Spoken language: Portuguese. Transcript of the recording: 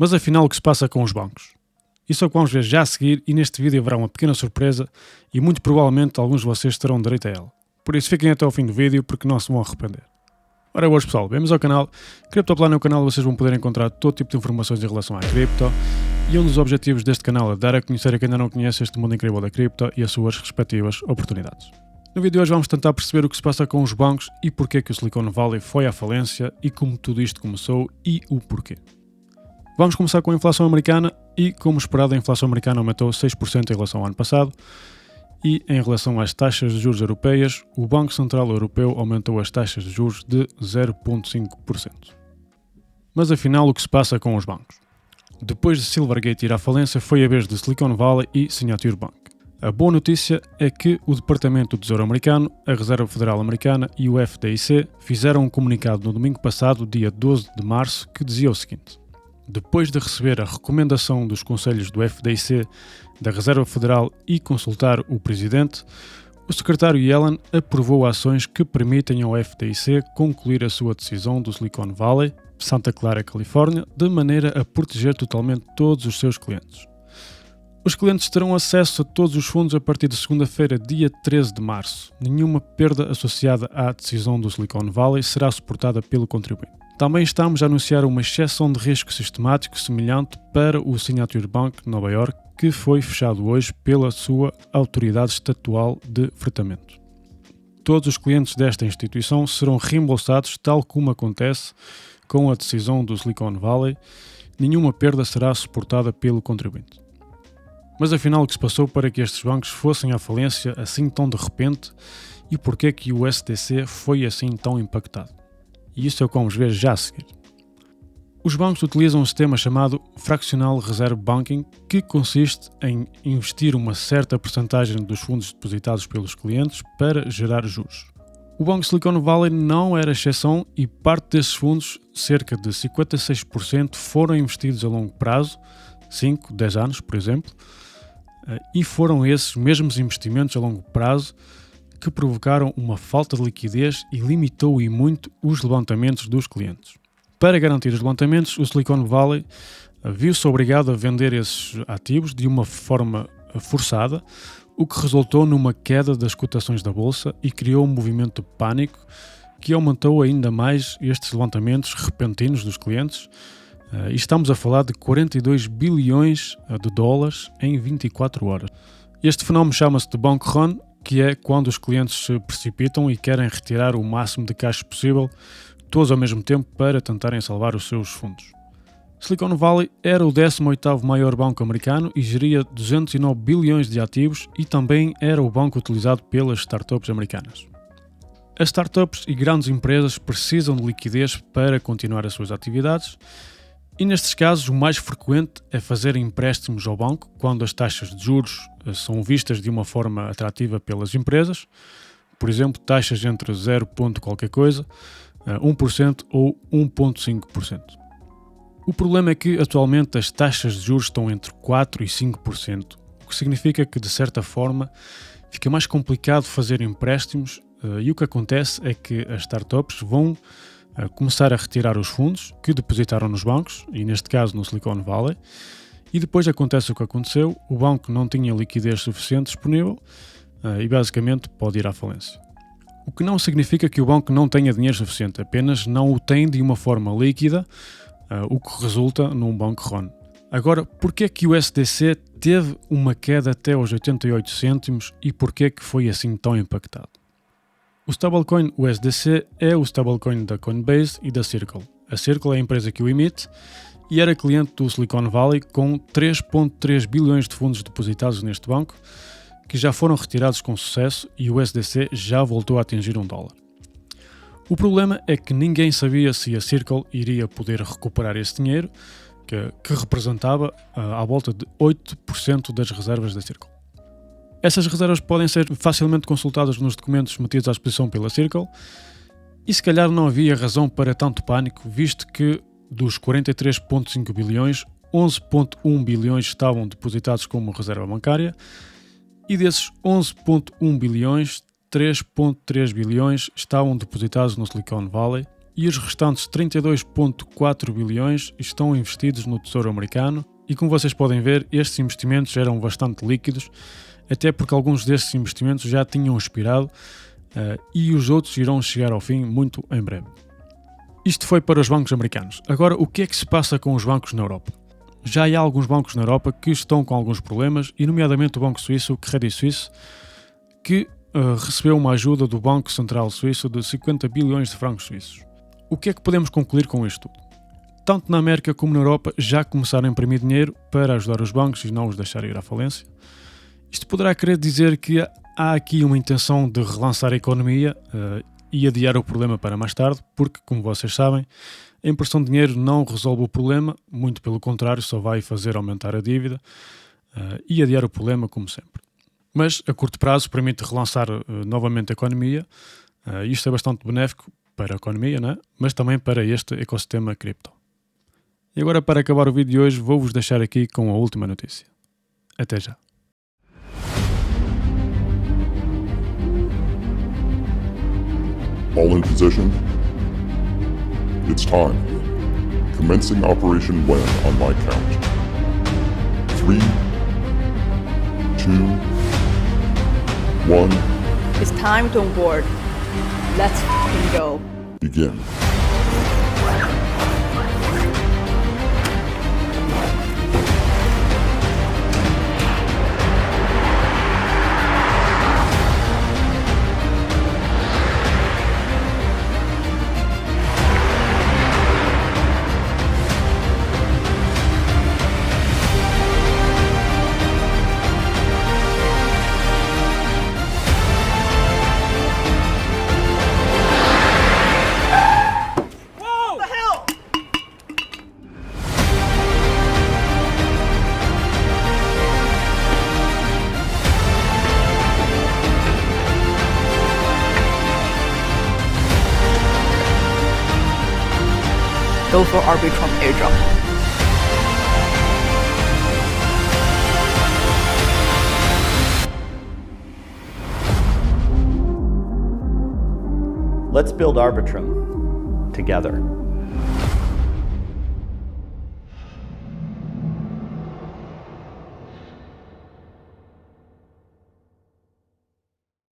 Mas afinal, o que se passa com os bancos? Isso é o que vamos ver já a seguir, e neste vídeo haverá uma pequena surpresa e muito provavelmente alguns de vocês terão direito a ela. Por isso fiquem até ao fim do vídeo porque não se vão arrepender. Ora boas pessoal, bem-vindos ao canal. CryptoPlan é o canal onde vocês vão poder encontrar todo tipo de informações em relação à cripto, e um dos objetivos deste canal é dar a conhecer a quem ainda não conhece este mundo incrível da cripto e as suas respectivas oportunidades. No vídeo de hoje vamos tentar perceber o que se passa com os bancos e porque é que o Silicon Valley foi à falência e como tudo isto começou e o porquê. Vamos começar com a inflação americana e, como esperado, a inflação americana aumentou 6% em relação ao ano passado e, em relação às taxas de juros europeias, o Banco Central Europeu aumentou as taxas de juros de 0,5%. Mas afinal, o que se passa com os bancos? Depois de Silvergate ir à falência, foi a vez de Silicon Valley e Signature Bank. A boa notícia é que o Departamento do Tesouro Americano, a Reserva Federal Americana e o FDIC fizeram um comunicado no domingo passado, dia 12 de março, que dizia o seguinte: depois de receber a recomendação dos conselhos do FDIC, da Reserva Federal e consultar o Presidente, o secretário Yellen aprovou ações que permitem ao FDIC concluir a sua decisão do Silicon Valley, Santa Clara, Califórnia, de maneira a proteger totalmente todos os seus clientes. Os clientes terão acesso a todos os fundos a partir de segunda-feira, dia 13 de março. Nenhuma perda associada à decisão do Silicon Valley será suportada pelo contribuinte. Também estamos a anunciar uma exceção de risco sistemático semelhante para o Signature Bank de Nova York, que foi fechado hoje pela sua autoridade estatual de fretamento. Todos os clientes desta instituição serão reembolsados, tal como acontece com a decisão do Silicon Valley. Nenhuma perda será suportada pelo contribuinte. Mas afinal, o que se passou para que estes bancos fossem à falência assim tão de repente e porquê que o SDC foi assim tão impactado? E isso é o que vamos ver já a seguir. Os bancos utilizam um sistema chamado Fractional Reserve Banking, que consiste em investir uma certa percentagem dos fundos depositados pelos clientes para gerar juros. O Banco Silicon Valley não era exceção e parte desses fundos, cerca de 56%, foram investidos a longo prazo, 5, 10 anos, por exemplo, e foram esses mesmos investimentos a longo prazo que provocaram uma falta de liquidez e limitou e muito os levantamentos dos clientes. Para garantir os levantamentos, o Silicon Valley viu-se obrigado a vender esses ativos de uma forma forçada, o que resultou numa queda das cotações da bolsa e criou um movimento de pânico que aumentou ainda mais estes levantamentos repentinos dos clientes. E estamos a falar de 42 bilhões de dólares em 24 horas. Este fenómeno chama-se de bank run, que é quando os clientes se precipitam e querem retirar o máximo de caixa possível, todos ao mesmo tempo, para tentarem salvar os seus fundos. Silicon Valley era o 18º maior banco americano e geria 209 bilhões de ativos e também era o banco utilizado pelas startups americanas. As startups e grandes empresas precisam de liquidez para continuar as suas atividades e nestes casos o mais frequente é fazer empréstimos ao banco quando as taxas de juros são vistas de uma forma atrativa pelas empresas, por exemplo, taxas entre 0, qualquer coisa, 1% ou 1,5%. O problema é que atualmente as taxas de juros estão entre 4% e 5%, o que significa que de certa forma fica mais complicado fazer empréstimos e o que acontece é que as startups vão começar a retirar os fundos que depositaram nos bancos, e neste caso no Silicon Valley, e depois acontece o que aconteceu, o banco não tinha liquidez suficiente disponível e basicamente pode ir à falência. O que não significa que o banco não tenha dinheiro suficiente, apenas não o tem de uma forma líquida, o que resulta num bank run. Agora, porquê é que o SDC teve uma queda até aos 88 cêntimos e porquê é que foi assim tão impactado? O stablecoin USDC é o stablecoin da Coinbase e da Circle. A Circle é a empresa que o emite e era cliente do Silicon Valley com 3,3 bilhões de fundos depositados neste banco, que já foram retirados com sucesso e o USDC já voltou a atingir $1. O problema é que ninguém sabia se a Circle iria poder recuperar esse dinheiro, que representava à volta de 8% das reservas da Circle. Essas reservas podem ser facilmente consultadas nos documentos metidos à disposição pela Circle e se calhar não havia razão para tanto pânico, visto que dos 43,5 bilhões, 11,1 bilhões estavam depositados como reserva bancária e desses 11,1 bilhões, 3,3 bilhões estavam depositados no Silicon Valley, e os restantes 32,4 bilhões estão investidos no Tesouro Americano e, como vocês podem ver, estes investimentos eram bastante líquidos, até porque alguns destes investimentos já tinham expirado e os outros irão chegar ao fim muito em breve. Isto foi para os bancos americanos. Agora, o que é que se passa com os bancos na Europa? Já há alguns bancos na Europa que estão com alguns problemas, e nomeadamente o Banco Suíço, o Credit Suisse, que recebeu uma ajuda do Banco Central Suíço de 50 bilhões de francos suíços. O que é que podemos concluir com isto tudo? Tanto na América como na Europa já começaram a imprimir dinheiro para ajudar os bancos e não os deixar ir à falência. Isto poderá querer dizer que há aqui uma intenção de relançar a economia e adiar o problema para mais tarde, porque, como vocês sabem, a impressão de dinheiro não resolve o problema, muito pelo contrário, só vai fazer aumentar a dívida e adiar o problema, como sempre. Mas, a curto prazo, permite relançar novamente a economia. Isto é bastante benéfico para a economia, não é? Mas também para este ecossistema cripto. E agora, para acabar o vídeo de hoje, vou-vos deixar aqui com a última notícia. Até já. All in position? It's time. Commencing Operation When on my count. 3, 2, 1. It's time to onboard. Let's f***ing go. Begin. Go for Arbitrum airdrop. Let's build Arbitrum together.